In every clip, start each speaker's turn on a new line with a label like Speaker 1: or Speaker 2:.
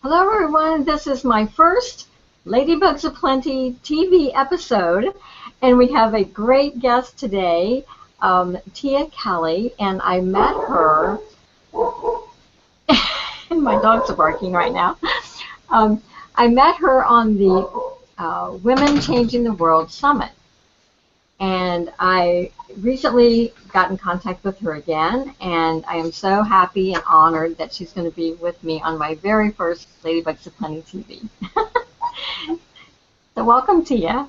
Speaker 1: Hello, everyone. This is my first Ladybugs-A-Plenty TV episode, and we have a great guest today, Tia Kelly, and I met her, and my dogs are barking right now. I met her on the Women Changing the World Summit, and I recently got in contact with her again, and I am so happy and honored that she's going to be with me on my very first Ladybugs-A-Plenty TV. So welcome, Tia.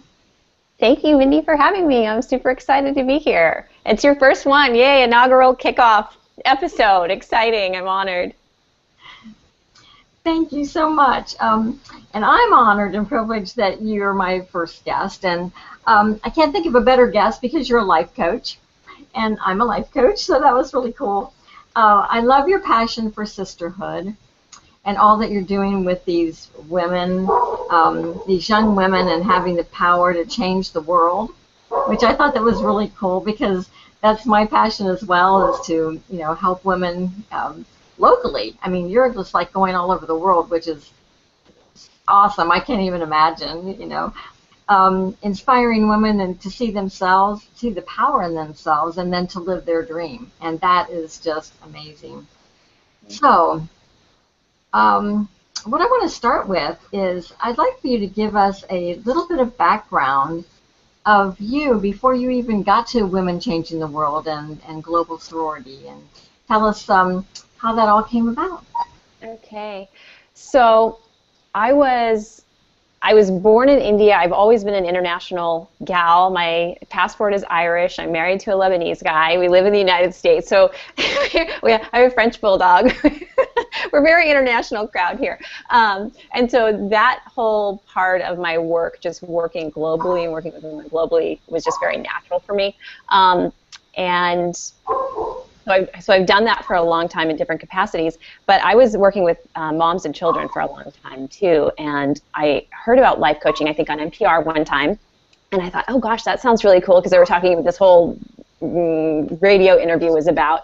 Speaker 2: Thank you, Wendy, for having me. I'm super excited to be here. It's your first one. Yay, inaugural kickoff episode. Exciting. I'm honored.
Speaker 1: Thank you so much. And I'm honored and privileged that you're my first guest. And I can't think of a better guest because you're a life coach. And I'm a life coach, so that was really cool. I love your passion for sisterhood and all that you're doing with these women, these young women, and having the power to change the world, which I thought that was really cool because that's my passion as well, is to help women locally. I mean, you're just like going all over the world, which is awesome. I can't even imagine, inspiring women and to see themselves, see the power in themselves, and then to live their dream. And that is just amazing. So, what I want to start with is I'd like for you to give us a little bit of background of you before you even got to Women Changing the World and Global Sorority, and tell us how that all came about.
Speaker 2: Okay. So I was born in India. I've always been an international gal. My passport is Irish. I'm married to a Lebanese guy. We live in the United States. So I have a French bulldog. We're a very international crowd here. And so that whole part of my work, just working globally and working with women globally, was just very natural for me. And so I've done that for a long time in different capacities, but I was working with moms and children for a long time too, and I heard about life coaching, I think on NPR one time, and I thought, oh gosh, that sounds really cool, because they were talking about this whole radio interview was about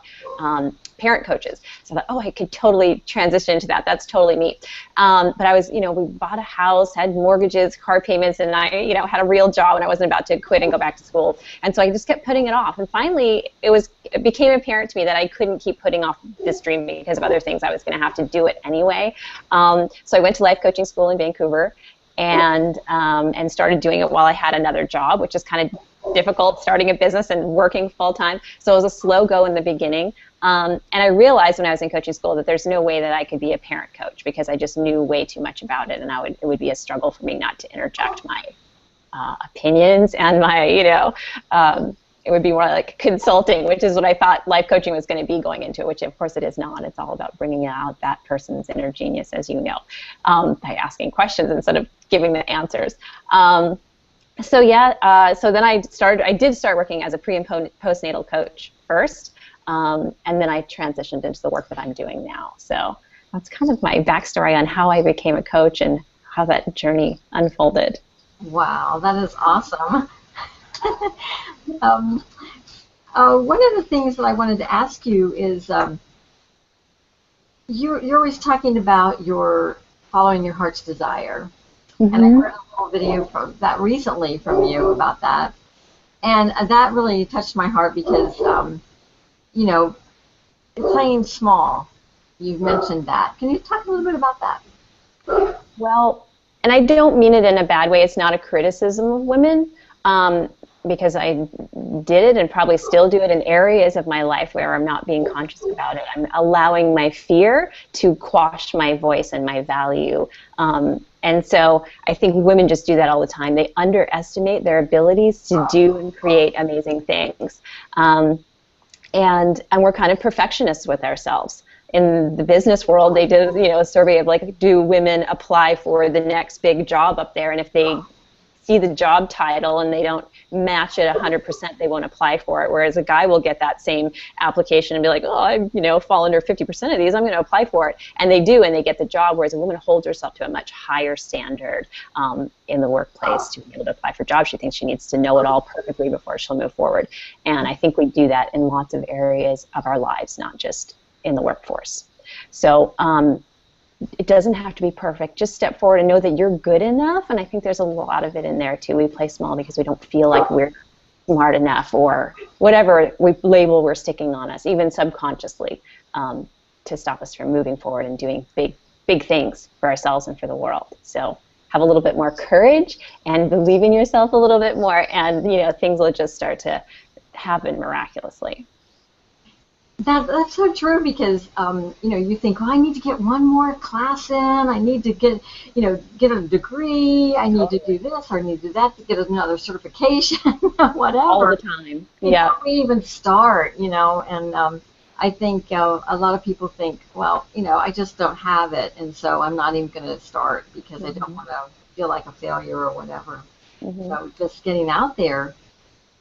Speaker 2: parent coaches. So I thought, oh, I could totally transition into that. That's totally neat. But I was, we bought a house, had mortgages, car payments, and I, had a real job, and I wasn't about to quit and go back to school. And so I just kept putting it off. And finally, it became apparent to me that I couldn't keep putting off this dream because of other things. I was going to have to do it anyway. So I went to life coaching school in Vancouver and started doing it while I had another job, which is kind of difficult, starting a business and working full-time. So it was a slow go in the beginning. And I realized when I was in coaching school that there's no way that I could be a parent coach because I just knew way too much about it, and it would be a struggle for me not to interject my opinions and my, it would be more like consulting, which is what I thought life coaching was going to be going into, which of course it is not. It's all about bringing out that person's inner genius, as you know, by asking questions instead of giving the answers. So then I did start working as a pre and postnatal coach first, and then I transitioned into the work that I'm doing now. So that's kind of my backstory on how I became a coach and how that journey unfolded.
Speaker 1: Wow, that is awesome. One of the things that I wanted to ask you is you're always talking about your following your heart's desire. Mm-hmm. And I heard a little video from that recently from you about that. And that really touched my heart because, playing small, you've mentioned that. Can you talk a little bit about that?
Speaker 2: Well, and I don't mean it in a bad way. It's not a criticism of women, because I did it and probably still do it in areas of my life where I'm not being conscious about it. I'm allowing my fear to quash my voice and my value. And so I think women just do that all the time. They underestimate their abilities to do and create amazing things. And we're kind of perfectionists with ourselves. In the business world, they did a survey of like, do women apply for the next big job up there? And if they see the job title and they don't match it 100%, they won't apply for it. Whereas a guy will get that same application and be like, oh, I fall under 50% of these, I'm going to apply for it. And they do, and they get the job, whereas a woman holds herself to a much higher standard in the workplace to be able to apply for jobs. She thinks she needs to know it all perfectly before she'll move forward. And I think we do that in lots of areas of our lives, not just in the workforce. So it doesn't have to be perfect. Just step forward and know that you're good enough. And I think there's a lot of it in there too. We play small because we don't feel like we're smart enough, or whatever label we're sticking on us, even subconsciously, to stop us from moving forward and doing big things for ourselves and for the world. So have a little bit more courage and believe in yourself a little bit more, and things will just start to happen miraculously.
Speaker 1: That's so true, because you think, well, I need to get one more class in, I need to get a degree, I need to do this, or I need to do that to get another certification, whatever.
Speaker 2: All the time. Yeah.
Speaker 1: Before we even start, and I think a lot of people think, well, I just don't have it, and so I'm not even going to start because I don't want to feel like a failure or whatever. So just getting out there,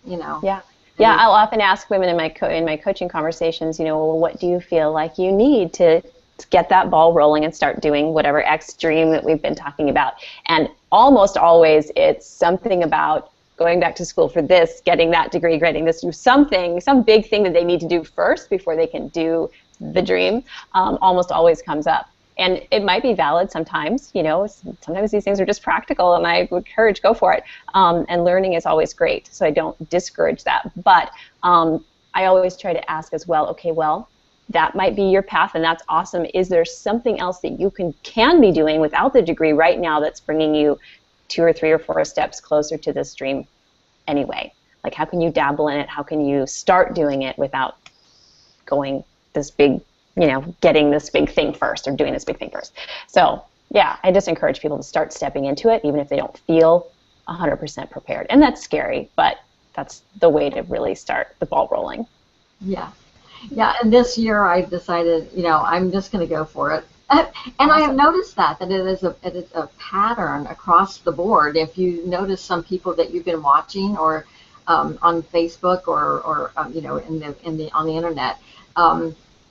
Speaker 2: Yeah. Yeah, I'll often ask women in my coaching conversations, well, what do you feel like you need to get that ball rolling and start doing whatever X dream that we've been talking about? And almost always it's something about going back to school for this, getting that degree, getting this, some big thing that they need to do first before they can do the dream, almost always comes up. And it might be valid sometimes, sometimes these things are just practical, and I would encourage, go for it. And learning is always great, so I don't discourage that. But I always try to ask as well, okay, well, that might be your path, and that's awesome. Is there something else that you can be doing without the degree right now that's bringing you 2 or 3 or 4 steps closer to this dream anyway? Like, how can you dabble in it? How can you start doing it without going this big, getting this big thing first or doing this big thing first? So, yeah, I just encourage people to start stepping into it, even if they don't feel 100% prepared. And that's scary, but that's the way to really start the ball rolling.
Speaker 1: Yeah. Yeah, and this year I decided, I'm just going to go for it. And awesome. I have noticed that it is a pattern across the board. If you notice some people that you've been watching, or on Facebook, or on the internet,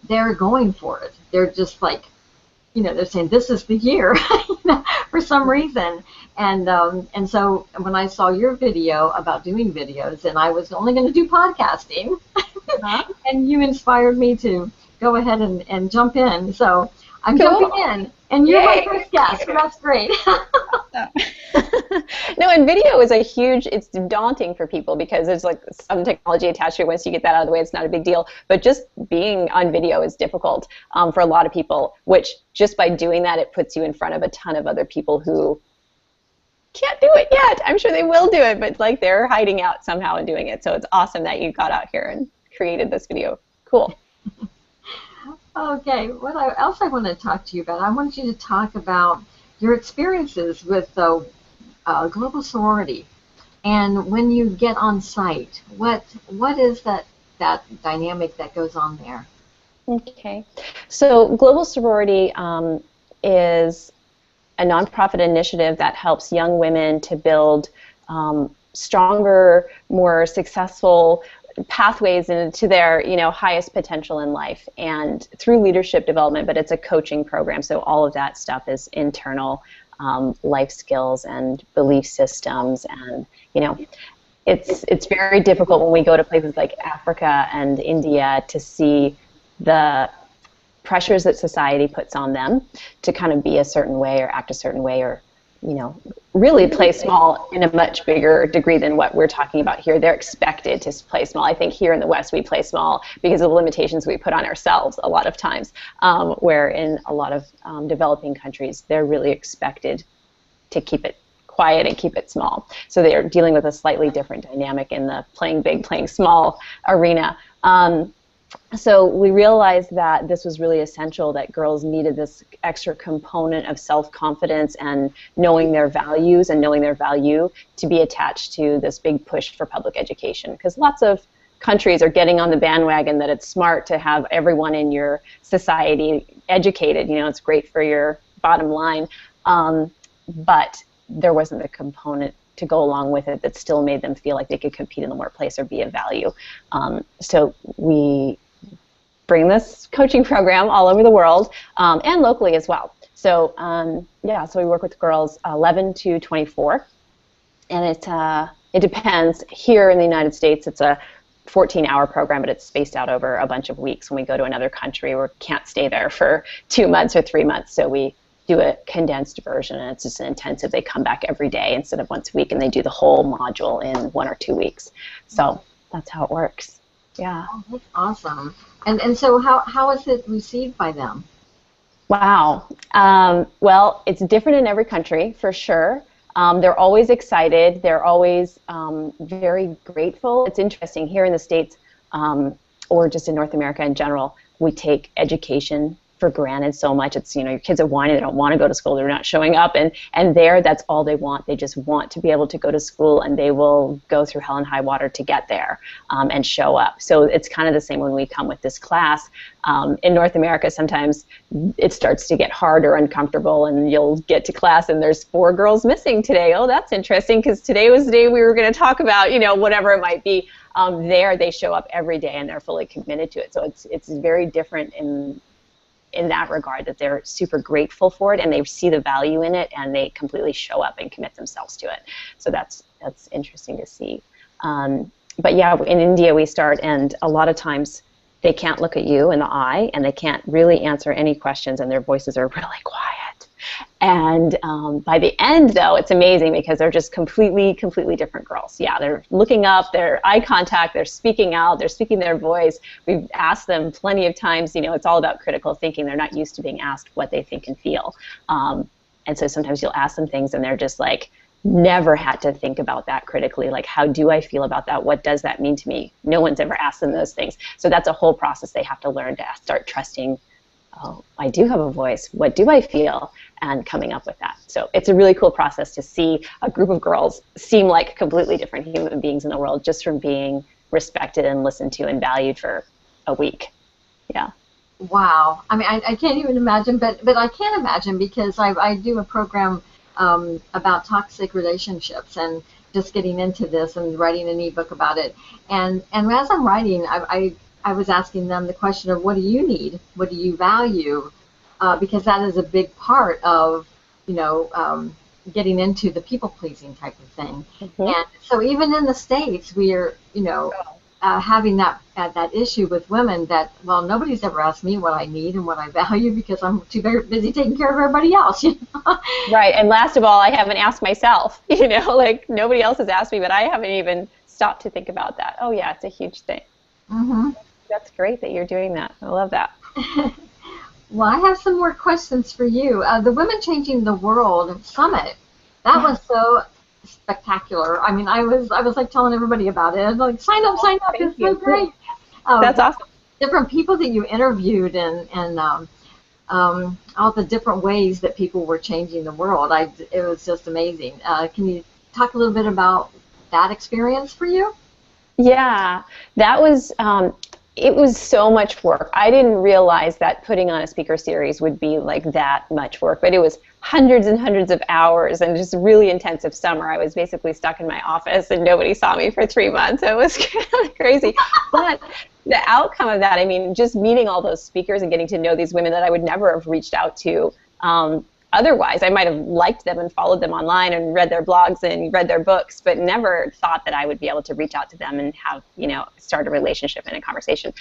Speaker 1: they're going for it. They're just like, they're saying this is the year, for some reason. And so when I saw your video about doing videos, and I was only going to do podcasting, and you inspired me to go ahead and jump in. So I'm jumping in, and you're my first guest, so that's great.
Speaker 2: No, and video is it's daunting for people because there's like some technology attached to it. Once you get that out of the way, it's not a big deal. But just being on video is difficult for a lot of people, which just by doing that, it puts you in front of a ton of other people who can't do it yet. I'm sure they will do it, but like they're hiding out somehow and doing it. So it's awesome that you got out here and created this video. Cool.
Speaker 1: Okay, what else I want to talk to you about? I want you to talk about your experiences with Global Sorority, and when you get on site, what is that dynamic that goes on there?
Speaker 2: Okay, so Global Sorority is a nonprofit initiative that helps young women to build stronger, more successful pathways into their highest potential in life, and through leadership development. But it's a coaching program, so all of that stuff is internal life skills and belief systems, and it's very difficult when we go to places like Africa and India to see the pressures that society puts on them to kind of be a certain way or act a certain way, or really play small in a much bigger degree than what we're talking about here. They're expected to play small. I think here in the West we play small because of the limitations we put on ourselves a lot of times, where in a lot of developing countries they're really expected to keep it quiet and keep it small. So they're dealing with a slightly different dynamic in the playing big, playing small arena. So we realized that this was really essential, that girls needed this extra component of self-confidence and knowing their values and knowing their value to be attached to this big push for public education. Because lots of countries are getting on the bandwagon that it's smart to have everyone in your society educated. It's great for your bottom line. But there wasn't the component to go along with it that still made them feel like they could compete in the workplace or be of value. So we bring this coaching program all over the world, and locally as well. So so we work with girls 11 to 24, and it depends. Here in the United States, it's a 14-hour program, but it's spaced out over a bunch of weeks. When we go to another country, we can't stay there for 2 months or 3 months, so we do a condensed version, and it's just an intensive. They come back every day instead of once a week, and they do the whole module in 1 or 2 weeks. So that's how it works. Yeah.
Speaker 1: Oh, that's awesome. And so how is it received by them?
Speaker 2: Wow. Well, it's different in every country, for sure. They're always excited. They're always very grateful. It's interesting here in the States, or just in North America in general, we take education for granted so much. It's, your kids are whining, they don't want to go to school, they're not showing up, and there, that's all they want. They just want to be able to go to school, and they will go through hell and high water to get there and show up. So it's kind of the same when we come with this class. In North America, sometimes it starts to get hard or uncomfortable, and you'll get to class and there's 4 girls missing today. Oh, that's interesting, because today was the day we were going to talk about, whatever it might be. There, they show up every day and they're fully committed to it. So it's very different in that regard, that they're super grateful for it and they see the value in it, and they completely show up and commit themselves to it. So that's interesting to see. But yeah, in India we start, and a lot of times they can't look at you in the eye, and they can't really answer any questions, and their voices are really quiet. And by the end, though, it's amazing, because they're just completely different girls. Yeah, they're looking up, they're eye contact, they're speaking out, they're speaking their voice. We've asked them plenty of times, it's all about critical thinking. They're not used to being asked what they think and feel. And so sometimes you'll ask them things, and they're just like, never had to think about that critically. Like, how do I feel about that? What does that mean to me? No one's ever asked them those things. So that's a whole process they have to learn to start trusting, oh, I do have a voice. What do I feel? And coming up with that. So it's a really cool process to see a group of girls seem like completely different human beings in the world just from being respected and listened to and valued for a week. Yeah.
Speaker 1: Wow. I mean, I can't even imagine, but I can imagine, because I do a program about toxic relationships, and just getting into this and writing an ebook about it. And as I'm writing, I was asking them the question of, what do you need? What do you value? Because that is a big part of, getting into the people-pleasing type of thing. Mm-hmm. And so even in the States, we are, having that issue with women that, well, nobody's ever asked me what I need and what I value, because I'm too very busy taking care of everybody else.
Speaker 2: Right, and last of all, I haven't asked myself. Like, nobody else has asked me, but I haven't even stopped to think about that. Oh yeah, it's a huge thing. Mm-hmm. That's great that you're doing that. I love that.
Speaker 1: Well, I have some more questions for you. The Women Changing the World Summit, that was so spectacular. I mean, I was like telling everybody about it. Like, sign up, it's so great.
Speaker 2: That's awesome.
Speaker 1: Different people that you interviewed, and all the different ways that people were changing the world. It was just amazing. Can you talk a little bit about that experience for you?
Speaker 2: Yeah, that was, it was so much work. I didn't realize that putting on a speaker series would be like that much work, but it was hundreds and hundreds of hours, and just a really intensive summer. I was basically stuck in my office and nobody saw me for 3 months. It was kind of crazy. But the outcome of that, I mean, just meeting all those speakers and getting to know these women that I would never have reached out to otherwise. I might have liked them and followed them online and read their blogs and read their books, but never thought that I would be able to reach out to them and have, start a relationship and a conversation.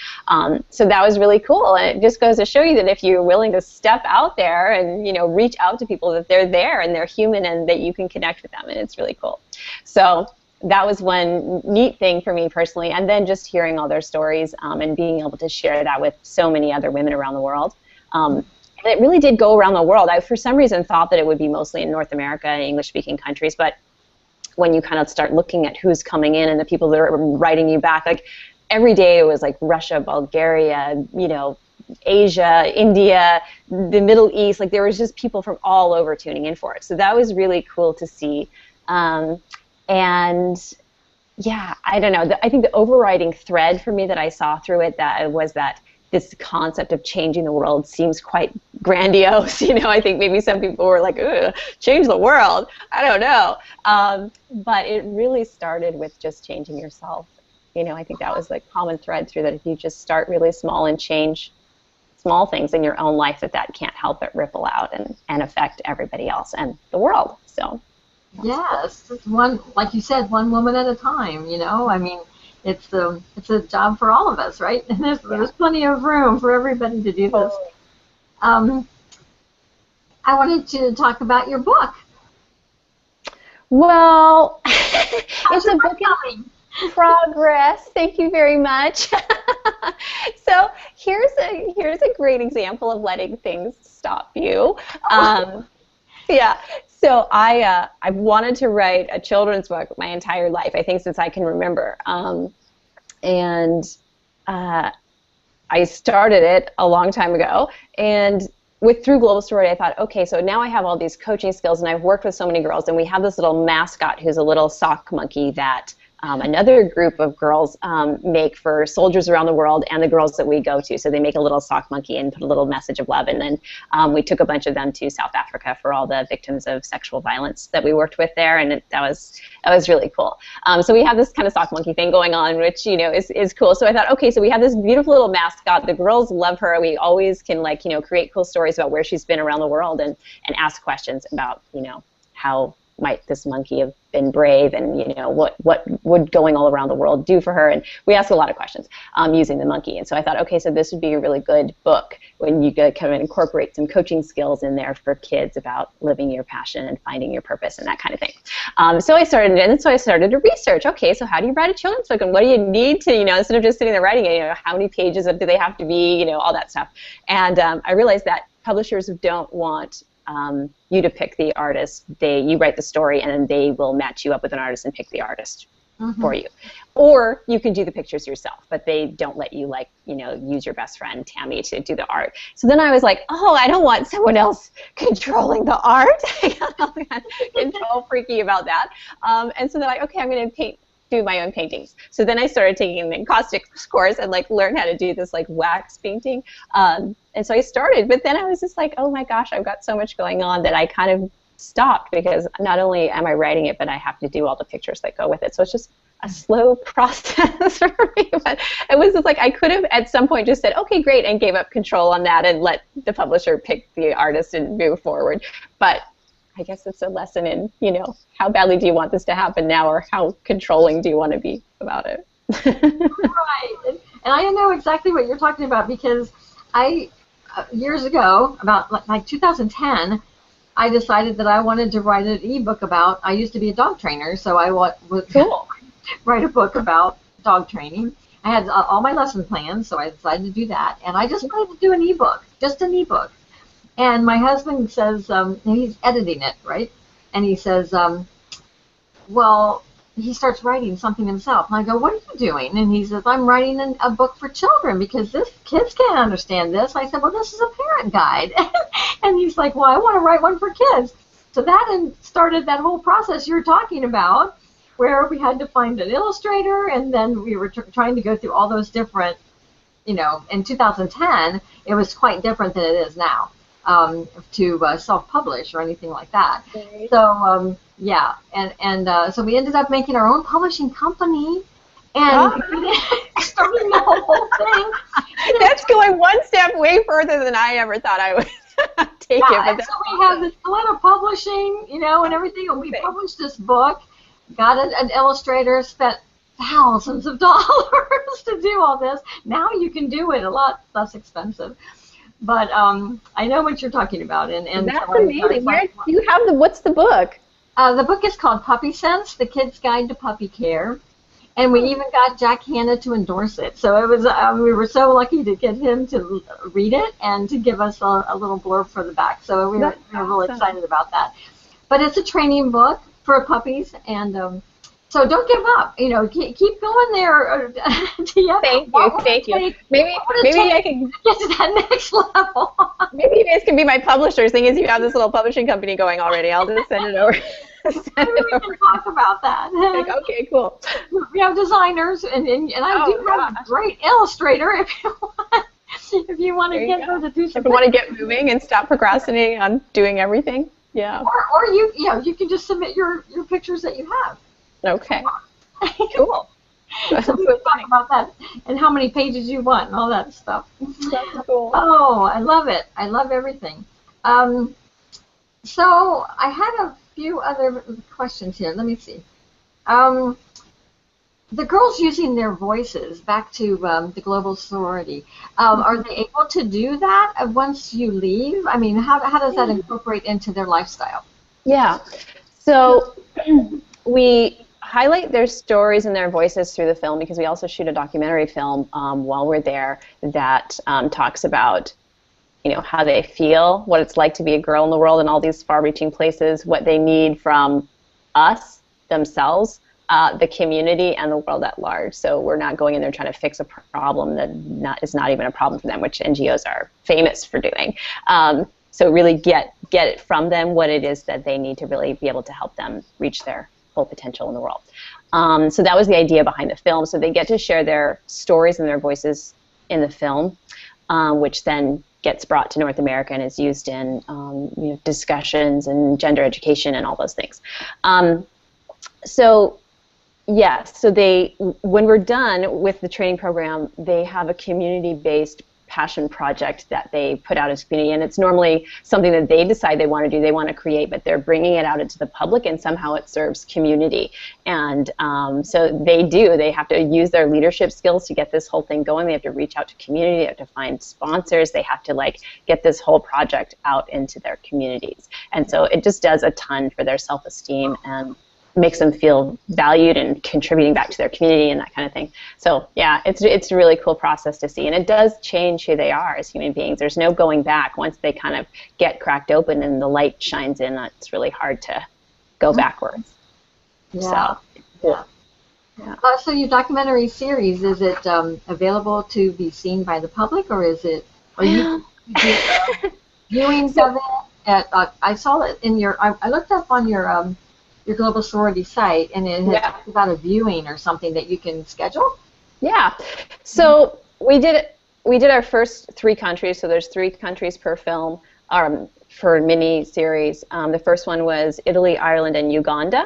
Speaker 2: So that was really cool. And it just goes to show you that if you're willing to step out there and, reach out to people, that they're there and they're human and that you can connect with them. And it's really cool. So that was one neat thing for me personally. And then just hearing all their stories and being able to share that with so many other women around the world. And it really did go around the world. I, for some reason, thought that it would be mostly in North America and English-speaking countries, but when you kind of start looking at who's coming in and the people that are writing you back, like every day it was like Russia, Bulgaria, Asia, India, the Middle East, like there was just people from all over tuning in for it. So that was really cool to see. And yeah, I don't know. I think the overriding thread for me that I saw through it was that this concept of changing the world seems quite grandiose. I think maybe some people were like, ugh, change the world. I don't know. But it really started with just changing yourself. I think that was the common thread through that. If you just start really small and change small things in your own life, that can't help but ripple out and affect everybody else and the world. So
Speaker 1: yes, one, like you said, one woman at a time. I mean, it's a job for all of us, right? And there's plenty of room for everybody to do this. I wanted to talk about your book.
Speaker 2: Well, it's a book in progress. Thank you very much. So here's a great example of letting things stop you. Yeah. So I've wanted to write a children's book my entire life, I think, since I can remember. And I started it a long time ago, and through Global Sorority, I thought, okay, so now I have all these coaching skills, and I've worked with so many girls, and we have this little mascot who's a little sock monkey that another group of girls make for soldiers around the world and the girls that we go to. So they make a little sock monkey and put a little message of love, and then we took a bunch of them to South Africa for all the victims of sexual violence that we worked with there, and that was really cool. So we have this kind of sock monkey thing going on, which is cool. So I thought, okay, so we have this beautiful little mascot. The girls love her. We always can create cool stories about where she's been around the world and ask questions about how might this monkey have been brave, and what would going all around the world do for her, and we ask a lot of questions using the monkey. And so I thought, okay, so this would be a really good book when you kind of incorporate some coaching skills in there for kids about living your passion and finding your purpose and that kind of thing. So I started to research, okay, so how do you write a children's book, and what do you need to, instead of just sitting there writing it, how many pages do they have to be, all that stuff. And I realized that publishers don't want you to pick the artist. You write the story, and then they will match you up with an artist and pick the artist for you. Or you can do the pictures yourself, but they don't let you use your best friend Tammy to do the art. So then I was like, oh, I don't want someone else controlling the art. I got control freaky about that. And so then okay, I'm going to do my own paintings. So then I started taking an encaustics course and learned how to do this wax painting. And so I started, but then I was just oh my gosh, I've got so much going on that I kind of stopped, because not only am I writing it, but I have to do all the pictures that go with it. So it's just a slow process for me. But it was just I could have at some point just said, okay, great, and gave up control on that and let the publisher pick the artist and move forward. But I guess it's a lesson in, how badly do you want this to happen now, or how controlling do you want to be about it?
Speaker 1: Right. And I know exactly what you're talking about, because years ago, about 2010, I decided that I wanted to write an ebook about, I used to be a dog trainer, so I would write a book about dog training. I had all my lesson plans, so I decided to do that, and I just wanted to do an ebook, just an ebook. And my husband says, he's editing it, right? And he says, well, he starts writing something himself. And I go, what are you doing? And he says, I'm writing a book for children, because kids can't understand this. I said, well, this is a parent guide. And he's like, well, I want to write one for kids. So that started that whole process you're talking about, where we had to find an illustrator, and then we were trying to go through all those different, in 2010, it was quite different than it is now. To self-publish or anything like that. Okay. So yeah, and so we ended up making our own publishing company, and starting the whole thing.
Speaker 2: That's going one step way further than I ever thought I would take it. But
Speaker 1: so we have this Glenna Publishing, and everything, and we published this book, got an illustrator, spent thousands of dollars to do all this. Now you can do it a lot less expensive. But I know what you're talking about, and
Speaker 2: that's amazing. Where do you have what's the book?
Speaker 1: The book is called Puppy Sense: The Kid's Guide to Puppy Care, and we even got Jack Hanna to endorse it. So it was we were so lucky to get him to read it and to give us a little blurb for the back. So we were really excited about that. But it's a training book for puppies, and so don't give up. Keep going there.
Speaker 2: Thank you. Maybe I can
Speaker 1: get to that next level.
Speaker 2: Maybe you guys can be my publishers. Thing is, you have this little publishing company going already. I'll just send it over.
Speaker 1: Maybe we can talk about that.
Speaker 2: Okay, cool.
Speaker 1: We have designers, and I do have a great illustrator if you want. If you want to get her to do something.
Speaker 2: If you want to get moving and stop procrastinating on doing everything, yeah.
Speaker 1: Or you can just submit your pictures that you have.
Speaker 2: Okay. Cool.
Speaker 1: So we can talk about that and how many pages you want and all that stuff.
Speaker 2: That's cool.
Speaker 1: Oh, I love it. I love everything. So I had a few other questions here. Let me see. the girls using their voices, back to the Global Sorority, are they able to do that once you leave? I mean, how does that incorporate into their lifestyle?
Speaker 2: Yeah. So we highlight their stories and their voices through the film because we also shoot a documentary film while we're there that talks about, you know, how they feel, what it's like to be a girl in the world in all these far-reaching places, what they need from us, themselves, the community, and the world at large. So we're not going in there trying to fix a problem that is not even a problem for them, which NGOs are famous for doing. So really get it from them what it is that they need to really be able to help them reach their full potential in the world. So that was the idea behind the film. So they get to share their stories and their voices in the film, which then gets brought to North America and is used in you know, discussions and gender education and all those things. So yes, so when we're done with the training program, they have a community-based passion project that they put out as a community, and it's normally something that they decide they want to do, they want to create, but they're bringing it out into the public, and somehow it serves community. And so they have to use their leadership skills to get this whole thing going. They have to reach out to community, they have to find sponsors, they have to like get this whole project out into their communities. And so it just does a ton for their self-esteem and makes them feel valued and contributing back to their community and that kind of thing. So yeah, it's a really cool process to see, and it does change who they are as human beings. There's no going back once they kind of get cracked open and the light shines in. It's really hard to go backwards.
Speaker 1: Yeah.
Speaker 2: So cool.
Speaker 1: Yeah. So your documentary series, is it available to be seen by the public, or is it? Are you viewings of it? I saw it in your. I looked up on your Global Sorority site, and it has talked about a viewing or something that you can schedule.
Speaker 2: Yeah. So we did our first 3 countries. So there's 3 countries per film for mini-series. The first one was Italy, Ireland, and Uganda.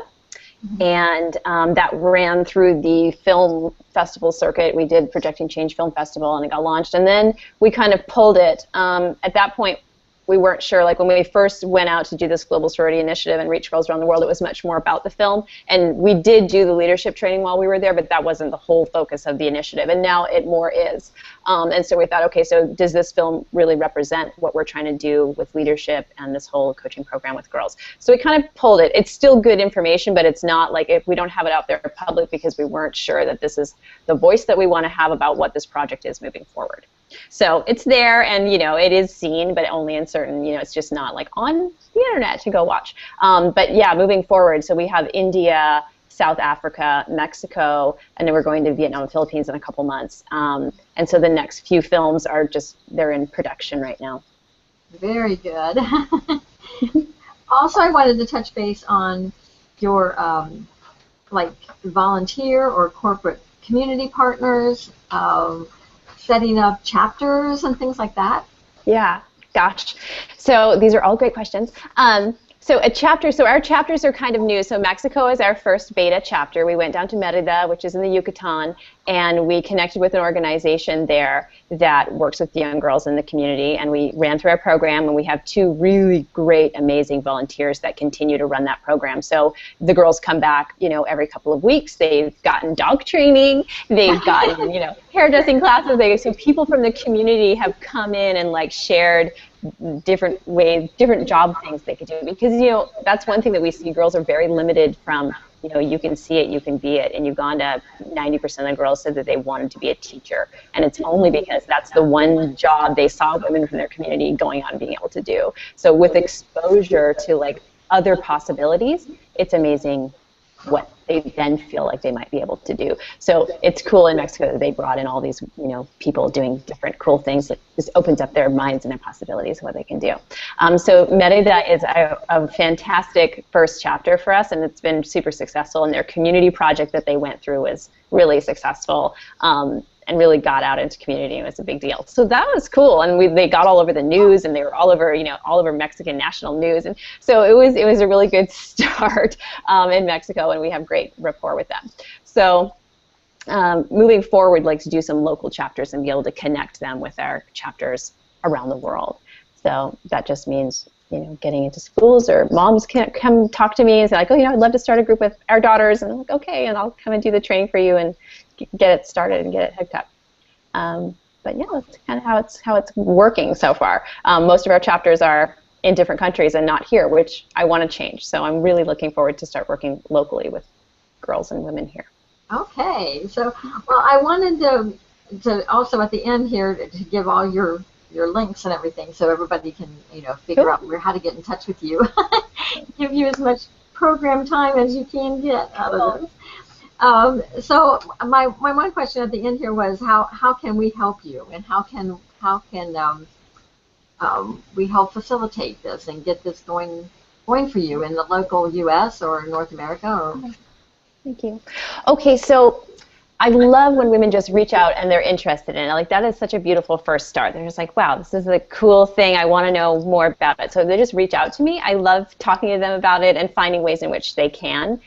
Speaker 2: And that ran through the film festival circuit. We did Projecting Change Film Festival, and it got launched. And then we kind of pulled it. At that point, we weren't sure. Like when we first went out to do this Global Sorority initiative and reach girls around the world, it was much more about the film. And we did do the leadership training while we were there, but that wasn't the whole focus of the initiative. And now it more is. And so we thought, okay, so does this film really represent what we're trying to do with leadership and this whole coaching program with girls? So we kind of pulled it. It's still good information, but it's not like if we don't have it out there public because we weren't sure that this is the voice that we want to have about what this project is moving forward. So it's there, and you know, it is seen, but only in certain, you know, it's just not like on the internet to go watch. But yeah, moving forward, so we have India, South Africa, Mexico, and then we're going to Vietnam and Philippines in a couple months. And so the next few films are they're in production right now.
Speaker 1: Very good. Also, I wanted to touch base on your like volunteer or corporate community partners, setting up chapters and things like that.
Speaker 2: Yeah, gosh. So these are all great questions. So our chapters are kind of new. So Mexico is our first beta chapter. We went down to Mérida, which is in the Yucatan, and we connected with an organization there that works with young girls in the community, and we ran through our program, and we have 2 really great, amazing volunteers that continue to run that program. So the girls come back, you know, every couple of weeks. They've gotten dog training, they've gotten, you know, hairdressing classes. So people from the community have come in and like shared different ways, different job things they could do, because you know that's one thing that we see. Girls are very limited from, you know, you can see it, you can be it. In Uganda, 90% of the girls said that they wanted to be a teacher, and it's only because that's the one job they saw women from their community going on and being able to do. So with exposure to like other possibilities, it's amazing what they then feel like they might be able to do. So it's cool in Mexico that they brought in all these, you know, people doing different cool things that just opens up their minds and their possibilities of what they can do. So Mérida is a fantastic first chapter for us, and it's been super successful, and their community project that they went through was really successful. And really got out into community, and it was a big deal. So that was cool, and they got all over the news, and they were all over, you know, all over Mexican national news, and so it was a really good start in Mexico, and we have great rapport with them. So moving forward, like to do some local chapters and be able to connect them with our chapters around the world. So that just means getting into schools, or moms can't come talk to me and say like, oh, I'd love to start a group with our daughters, and I'm like, okay, and I'll come and do the training for you and get it started and get it hooked up. But yeah, that's kind of how it's working so far. Most of our chapters are in different countries and not here, which I want to change. So I'm really looking forward to start working locally with girls and women here.
Speaker 1: Okay, so well, I wanted to also at the end here to give all your links and everything, so everybody can figure out how to get in touch with you. Give you as much program time as you can get out of this. So my one question at the end here was how can we help you, and how can we help facilitate this and get this going for you in the local U.S. or North America? Or
Speaker 2: Thank you. Okay, so I love when women just reach out and they're interested in it. Like, that is such a beautiful first start. They're just like, wow, this is a cool thing. I want to know more about it. So they just reach out to me. I love talking to them about it and finding ways in which they can,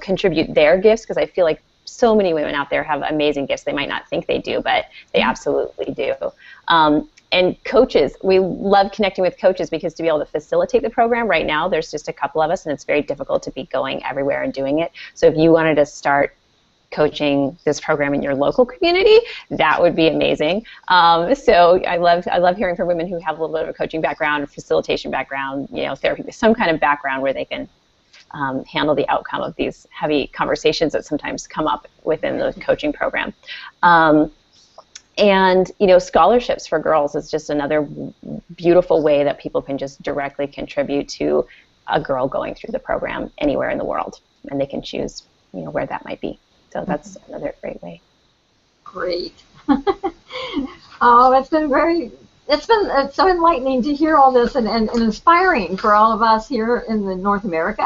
Speaker 2: contribute their gifts, because I feel like so many women out there have amazing gifts. They might not think they do, but they absolutely do. And coaches, we love connecting with coaches, because to be able to facilitate the program right now, there's just a couple of us, and it's very difficult to be going everywhere and doing it. So if you wanted to start coaching this program in your local community, that would be amazing. So I love hearing from women who have a little bit of a coaching background, facilitation background, therapy, some kind of background where they can handle the outcome of these heavy conversations that sometimes come up within the coaching program. And scholarships for girls is just another beautiful way that people can just directly contribute to a girl going through the program anywhere in the world, and they can choose where that might be. So that's another great way.
Speaker 1: Great. Oh, it's been so enlightening to hear all this, and inspiring for all of us here in the North America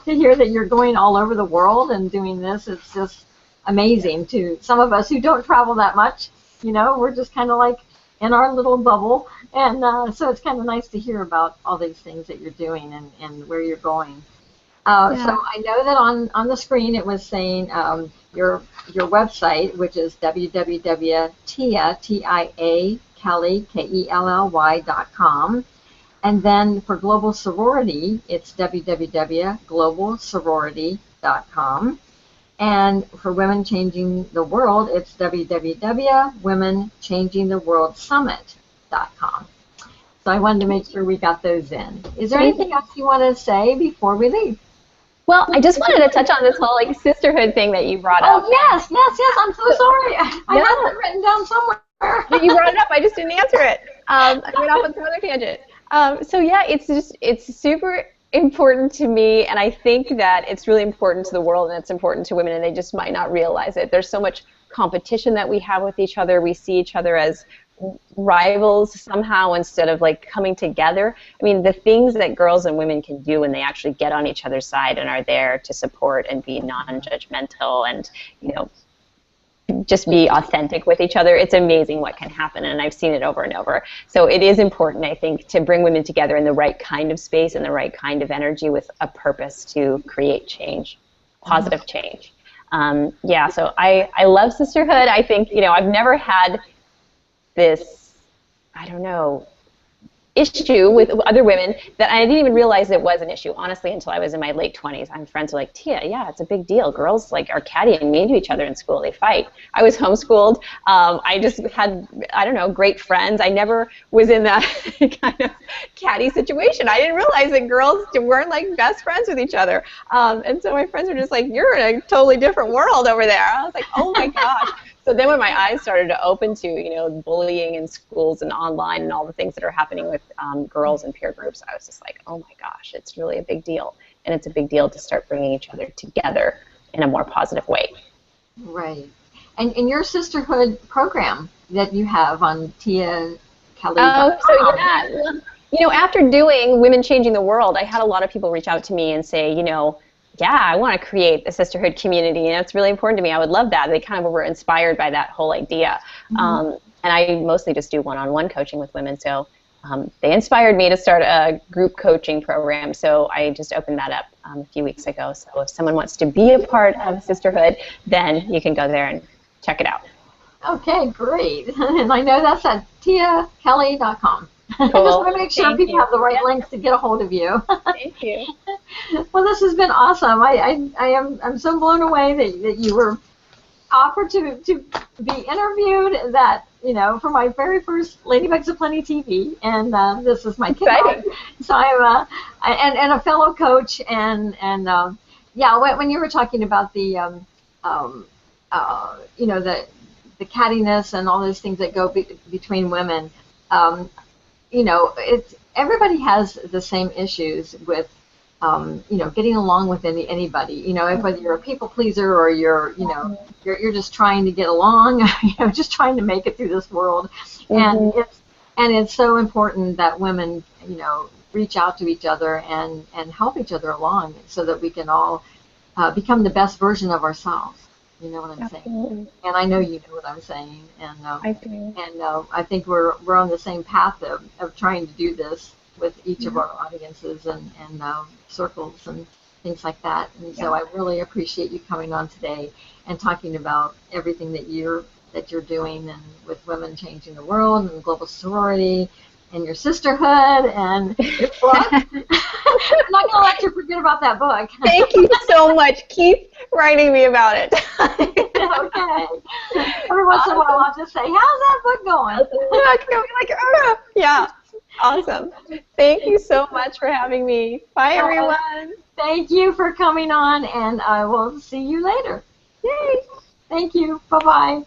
Speaker 1: to hear that you're going all over the world and doing this. It's just amazing to some of us who don't travel that much. We're just kind of like in our little bubble, and so it's kind of nice to hear about all these things that you're doing and where you're going. So I know that on the screen it was saying your website, which is www.Kelly.com, and then for Global Sorority, it's www.globalsorority.com. And for Women Changing the World, it's www.womenchangingtheworldsummit.com. So I wanted to make sure we got those in. Is there anything else you want to say before we leave?
Speaker 2: Well, I just wanted to touch on this whole sisterhood thing that you brought up.
Speaker 1: Oh, yes. I'm so sorry. I had it written down somewhere.
Speaker 2: You brought it up. I just didn't answer it. I went off on some other tangent. So yeah, it's super important to me, and I think that it's really important to the world, and it's important to women, and they just might not realize it. There's so much competition that we have with each other. We see each other as rivals somehow, instead of coming together. I mean, the things that girls and women can do when they actually get on each other's side and are there to support and be non-judgmental and just be authentic with each other, it's amazing what can happen, and I've seen it over and over. So it is important, I think, to bring women together in the right kind of space and the right kind of energy with a purpose to create change, positive change. So I love sisterhood. I think, I've never had this, issue with other women that I didn't even realize it was an issue, honestly, until I was in my late 20s. I'm friends with Tia, yeah, it's a big deal. Girls are caddying mean to each other in school. They fight. I was homeschooled. I just had, great friends. I never was in that kind of caddy situation. I didn't realize that girls weren't best friends with each other. And so my friends were just like, you're in a totally different world over there. I was like, oh my gosh. So then when my eyes started to open to, bullying in schools and online and all the things that are happening with girls and peer groups, I was just like, oh my gosh, it's really a big deal. And it's a big deal to start bringing each other together in a more positive way.
Speaker 1: Right. And in your sisterhood program that you have on Tia Kelly.
Speaker 2: Oh, so yeah. After doing Women Changing the World, I had a lot of people reach out to me and say, yeah, I want to create a sisterhood community. It's really important to me. I would love that. They kind of were inspired by that whole idea. And I mostly just do one-on-one coaching with women. So they inspired me to start a group coaching program. So I just opened that up a few weeks ago. So if someone wants to be a part of Sisterhood, then you can go there and check it out.
Speaker 1: Okay, great. And I know that's at TiaKelly.com. I just
Speaker 2: Cool.
Speaker 1: want to make sure
Speaker 2: Thank
Speaker 1: people
Speaker 2: you.
Speaker 1: have the right
Speaker 2: Yeah,
Speaker 1: links to get a hold of you.
Speaker 2: thank you.
Speaker 1: Well, this has been awesome. I'm so blown away that you were offered to be interviewed, that, for my very first Ladybugs-A-Plenty TV, and this is my kickoff.
Speaker 2: Exciting.
Speaker 1: So and a fellow coach, and yeah, when you were talking about um, the cattiness and all those things that go between women, um, it's everybody has the same issues with, getting along with anybody. If whether you're a people pleaser or you're just trying to get along, just trying to make it through this world, and
Speaker 2: Mm-hmm.
Speaker 1: it's so important that women, reach out to each other and help each other along, so that we can all become the best version of ourselves. You know what I'm saying?
Speaker 2: Absolutely.
Speaker 1: And I know you know what I'm saying,
Speaker 2: I do.
Speaker 1: and I think we're on the same path of trying to do this with each of
Speaker 2: Yeah.
Speaker 1: our audiences and circles and things like that. And so
Speaker 2: Yeah.
Speaker 1: I really appreciate you coming on today and talking about everything that you're doing, and with women changing the world, and global sorority, and your sisterhood, and your book. I'm not going to let you forget about that book.
Speaker 2: Thank you so much. Keep writing me about it.
Speaker 1: Okay. Every once in a while, I'll just say, "How's that book going?"
Speaker 2: Yeah. Awesome. Thank you so much for having me. Bye, everyone.
Speaker 1: Thank you for coming on, and I will see you later.
Speaker 2: Yay.
Speaker 1: Thank you. Bye-bye.